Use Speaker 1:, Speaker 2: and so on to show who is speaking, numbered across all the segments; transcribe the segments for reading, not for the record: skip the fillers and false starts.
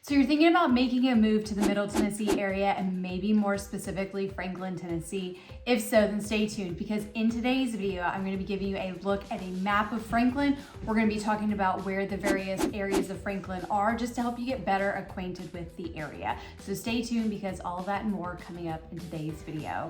Speaker 1: So you're thinking about making a move to the Middle Tennessee area and maybe more specifically Franklin, Tennessee? If so, then stay tuned because in today's video, I'm going to be giving you a look at a map of Franklin. We're going to be talking about where the various areas of Franklin are just to help you get better acquainted with the area. So stay tuned because all of that and more coming up in today's video.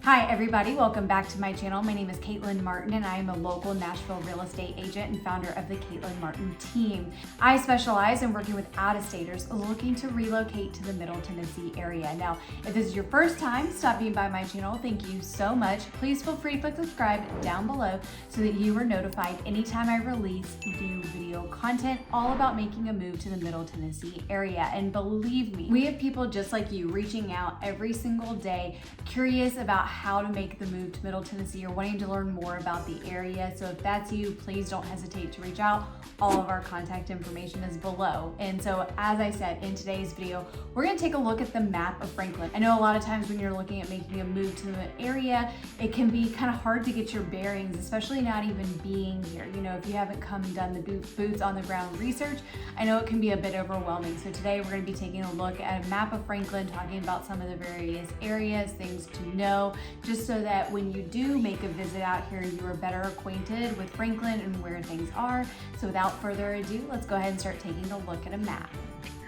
Speaker 1: Hi everybody, welcome back to my channel. My name is Caitlin Martin and I am a local Nashville real estate agent and founder of the Caitlin Martin team. I specialize in working with out-of-staters looking to relocate to the Middle Tennessee area. Now, if this is your first time stopping by my channel, thank you so much. Please feel free to click subscribe down below so that you are notified anytime I release new video content all about making a move to the Middle Tennessee area. And believe me, we have people just like you reaching out every single day, curious about how to make the move to Middle Tennessee or wanting to learn more about the area. So if that's you, please don't hesitate to reach out. All of our contact information is below. And so as I said in today's video, we're gonna take a look at the map of Franklin. I know a lot of times when you're looking at making a move to the area, it can be kind of hard to get your bearings, especially not even being here. You know, if you haven't come and done the boots on the ground research, I know it can be a bit overwhelming. So today we're gonna be taking a look at a map of Franklin, talking about some of the various areas, things to know, just so that when you do make a visit out here, you are better acquainted with Franklin and where things are. So without further ado, let's go ahead and start taking a look at a map.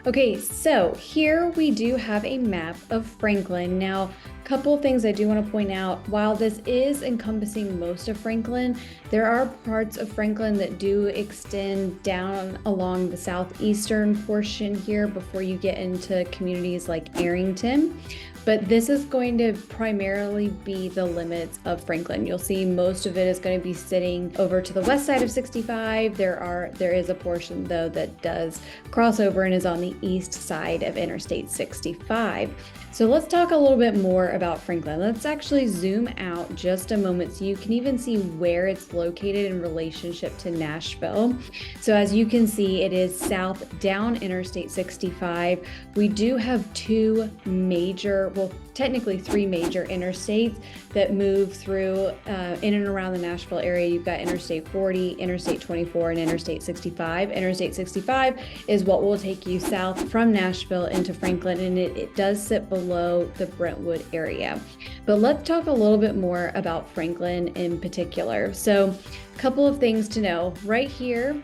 Speaker 2: Okay, so here we do have a map of Franklin. Now, a couple of things I do want to point out. While this is encompassing most of Franklin, there are parts of Franklin that do extend down along the southeastern portion here before you get into communities like Arrington. But this is going to primarily be the limits of Franklin. You'll see most of it is going to be sitting over to the west side of 65. There is a portion though that does cross over and is on the east side of Interstate 65. So let's talk a little bit more about Franklin. Let's actually zoom out just a moment so you can even see where it's located in relationship to Nashville. So as you can see, it is south down Interstate 65. We do have two major, well, technically three major interstates that move through in and around the Nashville area. You've got Interstate 40, Interstate 24, and Interstate 65. Interstate 65 is what will take you south from Nashville into Franklin, and it does sit below the Brentwood area. But let's talk a little bit more about Franklin in particular. So a couple of things to know. Right here,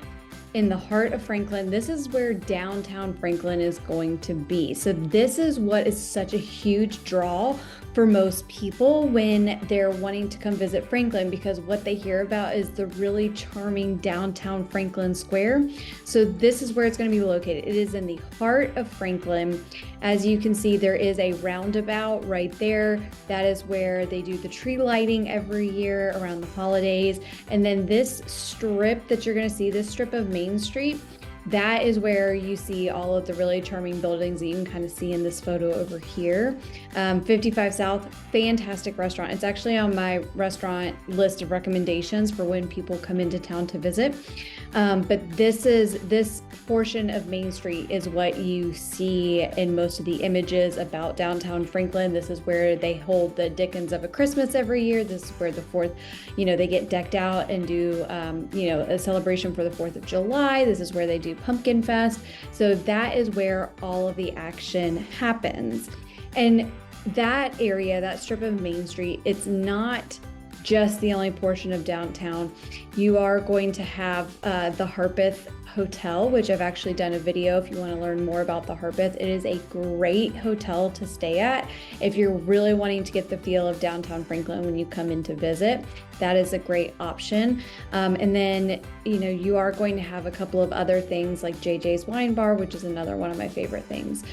Speaker 2: in the heart of Franklin, this is where downtown Franklin is going to be. So this is what is such a huge draw for most people when they're wanting to come visit Franklin, because what they hear about is the really charming downtown Franklin Square. So this is where it's going to be located. It is in the heart of Franklin. As you can see, there is a roundabout right there. That is where they do the tree lighting every year around the holidays. And then this strip that you're going to see, this strip of Main Street, that is where you see all of the really charming buildings that you can kind of see in this photo over here. 55 South, fantastic restaurant. It's actually on my restaurant list of recommendations for when people come into town to visit. But this portion of Main Street is what you see in most of the images about downtown Franklin. This is where they hold the Dickens of a Christmas every year. This is where the 4th, they get decked out and do, a celebration for the 4th of July. This is where they do Pumpkin Fest. So that is where all of the action happens. And that area, that strip of Main Street, it's not just the only portion of downtown. You are going to have the Harpeth Hotel, which I've actually done a video if you want to learn more about the Harpeth. It is a great hotel to stay at if you're really wanting to get the feel of downtown Franklin when you come in to visit. That is a great option. And then, you are going to have a couple of other things like JJ's Wine Bar, which is another one of my favorite things,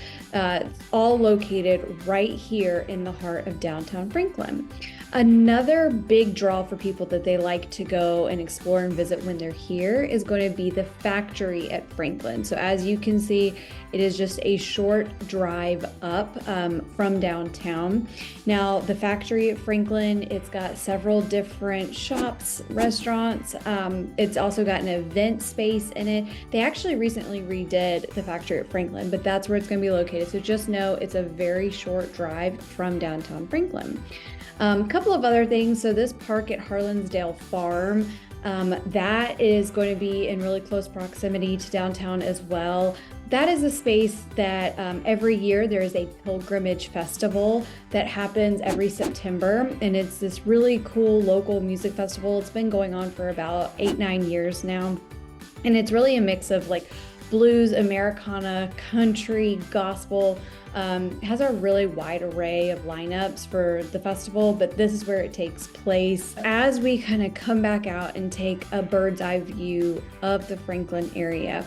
Speaker 2: all located right here in the heart of downtown Franklin. Another big draw for people that they like to go and explore and visit when they're here is going to be the factory at Franklin. So as you can see, it is just a short drive up from downtown. Now, the factory at Franklin, it's got several different different shops, restaurants. It's also got an event space in it. They actually recently redid the factory at Franklin, but that's where it's going to be located. So just know it's a very short drive from downtown Franklin. A couple of other things. So this park at Harlansdale Farm, that is going to be in really close proximity to downtown as well. That is a space that every year there is a pilgrimage festival that happens every September, and it's this really cool local music festival. It's been going on for about 8-9 years now, and it's really a mix of like blues, Americana, country, gospel. Has a really wide array of lineups for the festival, but this is where it takes place. As we kind of come back out and take a bird's eye view of the Franklin area,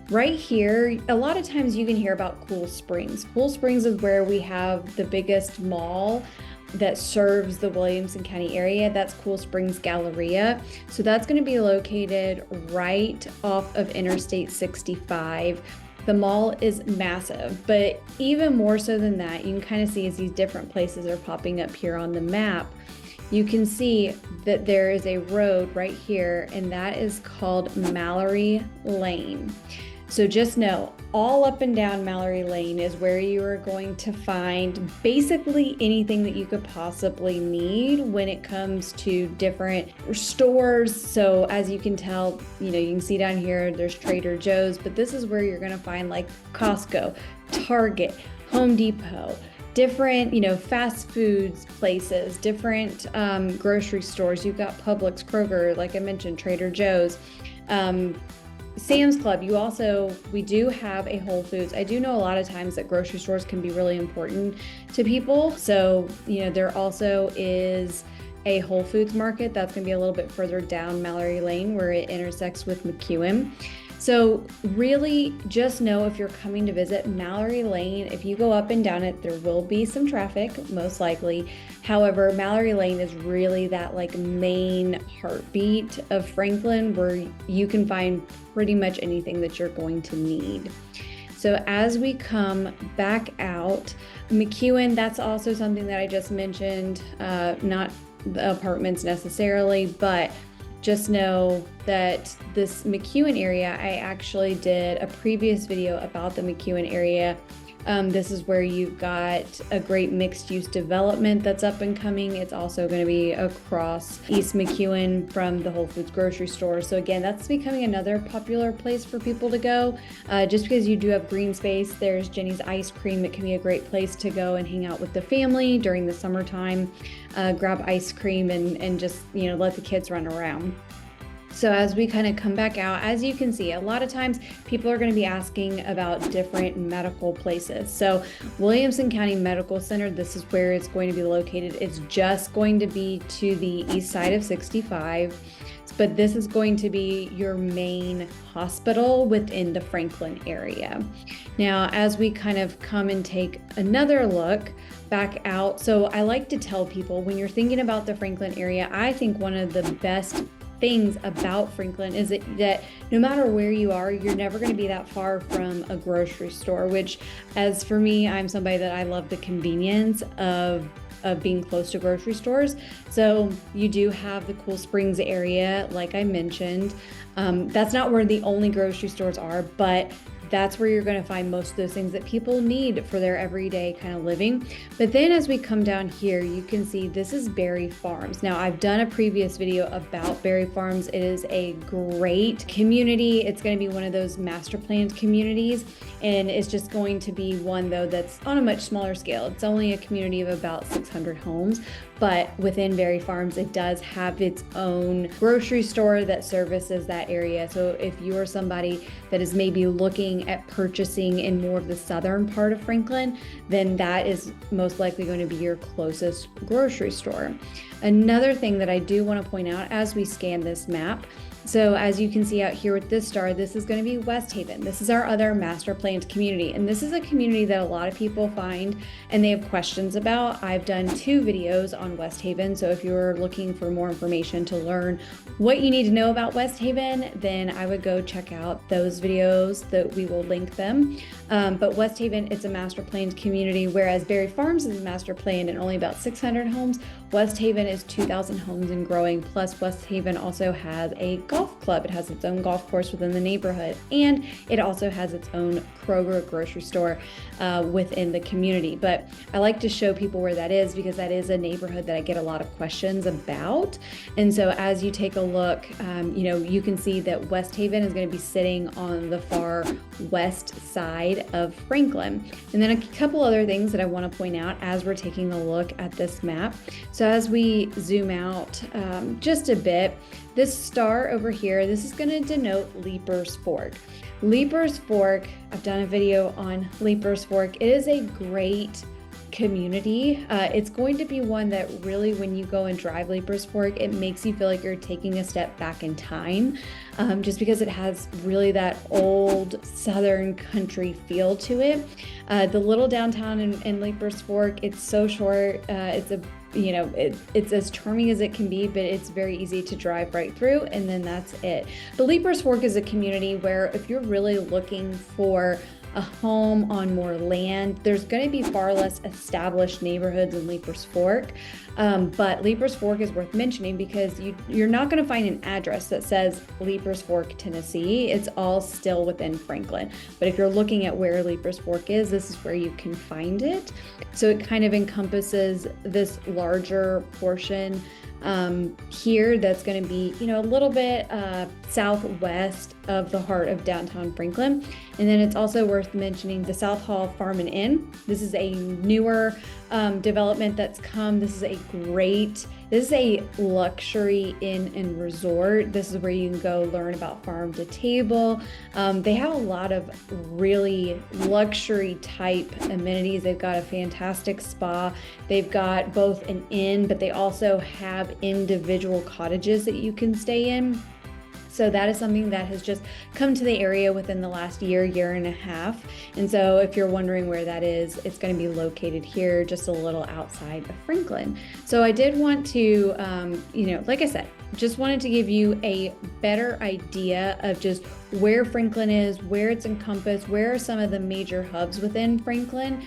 Speaker 2: right here, a lot of times you can hear about Cool Springs. Cool Springs is where we have the biggest mall that serves the Williamson County area. That's Cool Springs Galleria. So that's going to be located right off of Interstate 65. The mall is massive, but even more so than that, you can kind of see as these different places are popping up here on the map, you can see that there is a road right here, and that is called Mallory Lane. So just know, all up and down Mallory Lane is where you are going to find basically anything that you could possibly need when it comes to different stores. So as you can tell, you can see down here, there's Trader Joe's, but this is where you're going to find like Costco, Target, Home Depot, different, fast foods places, different grocery stores. You've got Publix, Kroger, like I mentioned, Trader Joe's, Sam's Club. We do have a Whole Foods. I do know a lot of times that grocery stores can be really important to people. So, there also is a Whole Foods market that's going to be a little bit further down Mallory Lane where it intersects with McEwen. So really just know, if you're coming to visit Mallory Lane, if you go up and down it, there will be some traffic, most likely. However, Mallory Lane is really that like main heartbeat of Franklin where you can find pretty much anything that you're going to need. So as we come back out, McEwen, that's also something that I just mentioned, not the apartments necessarily, but just know that this McEwen area, I actually did a previous video about the McEwen area. This is where you've got a great mixed use development that's up and coming. It's also going to be across East McEwen from the Whole Foods grocery store. So again, that's becoming another popular place for people to go. Just because you do have green space, there's Jenny's Ice Cream. It can be a great place to go and hang out with the family during the summertime. Grab ice cream and just, let the kids run around. So as we kind of come back out, as you can see, a lot of times people are going to be asking about different medical places. So Williamson County Medical Center, this is where it's going to be located. It's just going to be to the east side of 65, but this is going to be your main hospital within the Franklin area. Now, as we kind of come and take another look back out, so I like to tell people, when you're thinking about the Franklin area, I think one of the best things about Franklin is that no matter where you are, you're never going to be that far from a grocery store, which, as for me, I'm somebody that I love the convenience of being close to grocery stores. So you do have the Cool Springs area, like I mentioned. That's not where the only grocery stores are, but that's where you're going to find most of those things that people need for their everyday kind of living. But then as we come down here, you can see this is Berry Farms. Now, I've done a previous video about Berry Farms. It is a great community. It's going to be one of those master planned communities, and it's just going to be one, though, that's on a much smaller scale. It's only a community of about 600 homes, but within Berry Farms, it does have its own grocery store that services that area. So if you are somebody that is maybe looking at purchasing in more of the southern part of Franklin, then that is most likely going to be your closest grocery store. Another thing that I do want to point out as we scan this map, so as you can see out here with this star, this is going to be West Haven. This is our other master planned community. And this is a community that a lot of people find and they have questions about. I've done 2 videos on West Haven. So if you're looking for more information to learn what you need to know about West Haven, then I would go check out those videos, that we will link them. But West Haven, it's a master planned community, whereas Berry Farms is master planned and only about 600 homes. West Haven is 2,000 homes and growing, plus West Haven also has a golf club. It has its own golf course within the neighborhood, and it also has its own Kroger grocery store within the community. But I like to show people where that is because that is a neighborhood that I get a lot of questions about. And so as you take a look, you can see that West Haven is going to be sitting on the far west side of Franklin. And then a couple other things that I want to point out as we're taking a look at this map. So as we zoom out just a bit, this star over here, this is going to denote Leaper's Fork. Leaper's Fork, I've done a video on Leaper's Fork. It is a great community. It's going to be one that really, when you go and drive Leaper's Fork, it makes you feel like you're taking a step back in time, just because it has really that old Southern country feel to it. The little downtown in Leaper's Fork, it's so short. It's as charming as it can be, but it's very easy to drive right through, and then that's it. But Leaper's Fork is a community where if you're really looking for a home on more land, there's going to be far less established neighborhoods in Leaper's Fork. But Leaper's Fork is worth mentioning because you're not going to find an address that says Leaper's Fork, Tennessee. It's all still within Franklin. But if you're looking at where Leaper's Fork is, this is where you can find it. So it kind of encompasses this larger portion here that's going to be, a little bit southwest of the heart of downtown Franklin. And then it's also worth mentioning the South Hall Farm and Inn. This is a newer development that's come. This is a luxury inn and resort. This is where you can go learn about farm to table. They have a lot of really luxury type amenities. They've got a fantastic spa. They've got both an inn, but they also have individual cottages that you can stay in. So that is something that has just come to the area within the last year and a half. And so if you're wondering where that is, it's going to be located here just a little outside of Franklin. So I did want to, like I said, just wanted to give you a better idea of just where Franklin is, where it's encompassed, where are some of the major hubs within Franklin.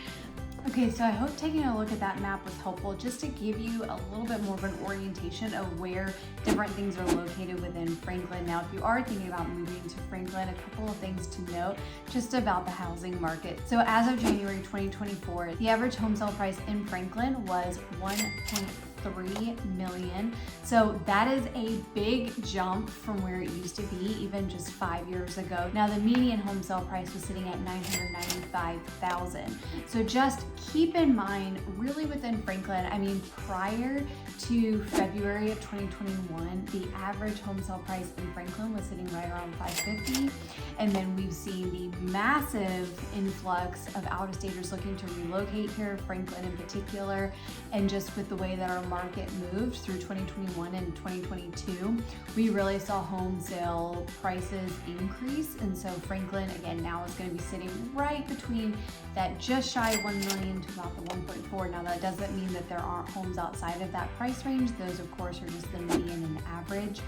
Speaker 1: Okay, so I hope taking a look at that map was helpful just to give you a little bit more of an orientation of where different things are located within Franklin. Now, if you are thinking about moving to Franklin, a couple of things to note just about the housing market. So as of January 2024, the average home sale price in Franklin was $1.3 million. So that is a big jump from where it used to be even just 5 years ago. Now the median home sale price was sitting at $995,000. So just keep in mind, really within Franklin, prior to February of 2021, the average home sale price in Franklin was sitting right around $550,000. And then we've seen the massive influx of out-of-staters looking to relocate here, Franklin in particular, and just with the way that our market moved through 2021 and 2022, we really saw home sale prices increase. And so Franklin, again, now is going to be sitting right between that just shy of 1 million to about the 1.4. Now that doesn't mean that there aren't homes outside of that price range. Those of course are just the median and average.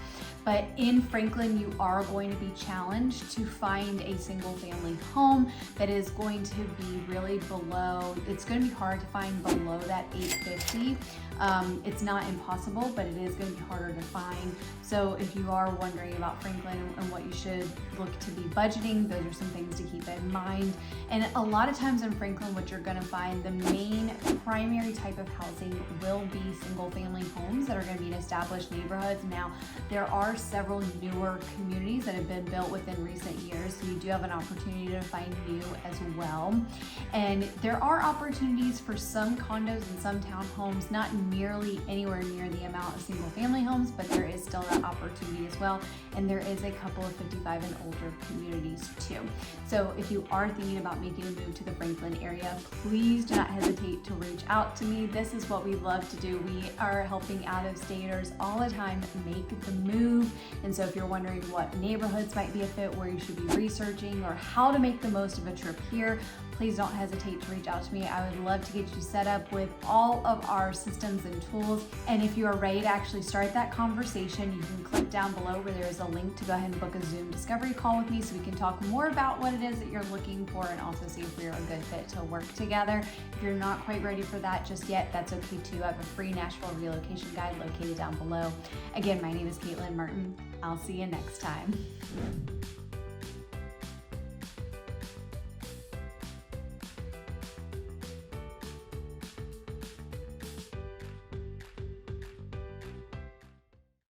Speaker 1: But in Franklin, you are going to be challenged to find a single family home that is going to be really below, it's going to be hard to find below that $850,000. It's not impossible, but it is going to be harder to find. So if you are wondering about Franklin and what you should look to be budgeting, those are some things to keep in mind. And a lot of times in Franklin, what you're going to find, the main primary type of housing will be single family homes that are going to be in established neighborhoods. Now, there are several newer communities that have been built within recent years, so you do have an opportunity to find new as well. And there are opportunities for some condos and some townhomes, not nearly anywhere near the amount of single family homes, but there is still that opportunity as well. And there is a couple of 55 and older communities too. So if you are thinking about making a move to the Franklin area, please do not hesitate to reach out to me. This is what we love to do. We are helping out-of-staters all the time make the move. And so if you're wondering what neighborhoods might be a fit, where you should be researching, searching or how to make the most of a trip here, please don't hesitate to reach out to me. I would love to get you set up with all of our systems and tools. And if you are ready to actually start that conversation, you can click down below where there is a link to go ahead and book a Zoom discovery call with me so we can talk more about what it is that you're looking for and also see if we're a good fit to work together. If you're not quite ready for that just yet, that's okay too. I have a free Nashville relocation guide located down below. Again, my name is Caitlin Martin. I'll see you next time.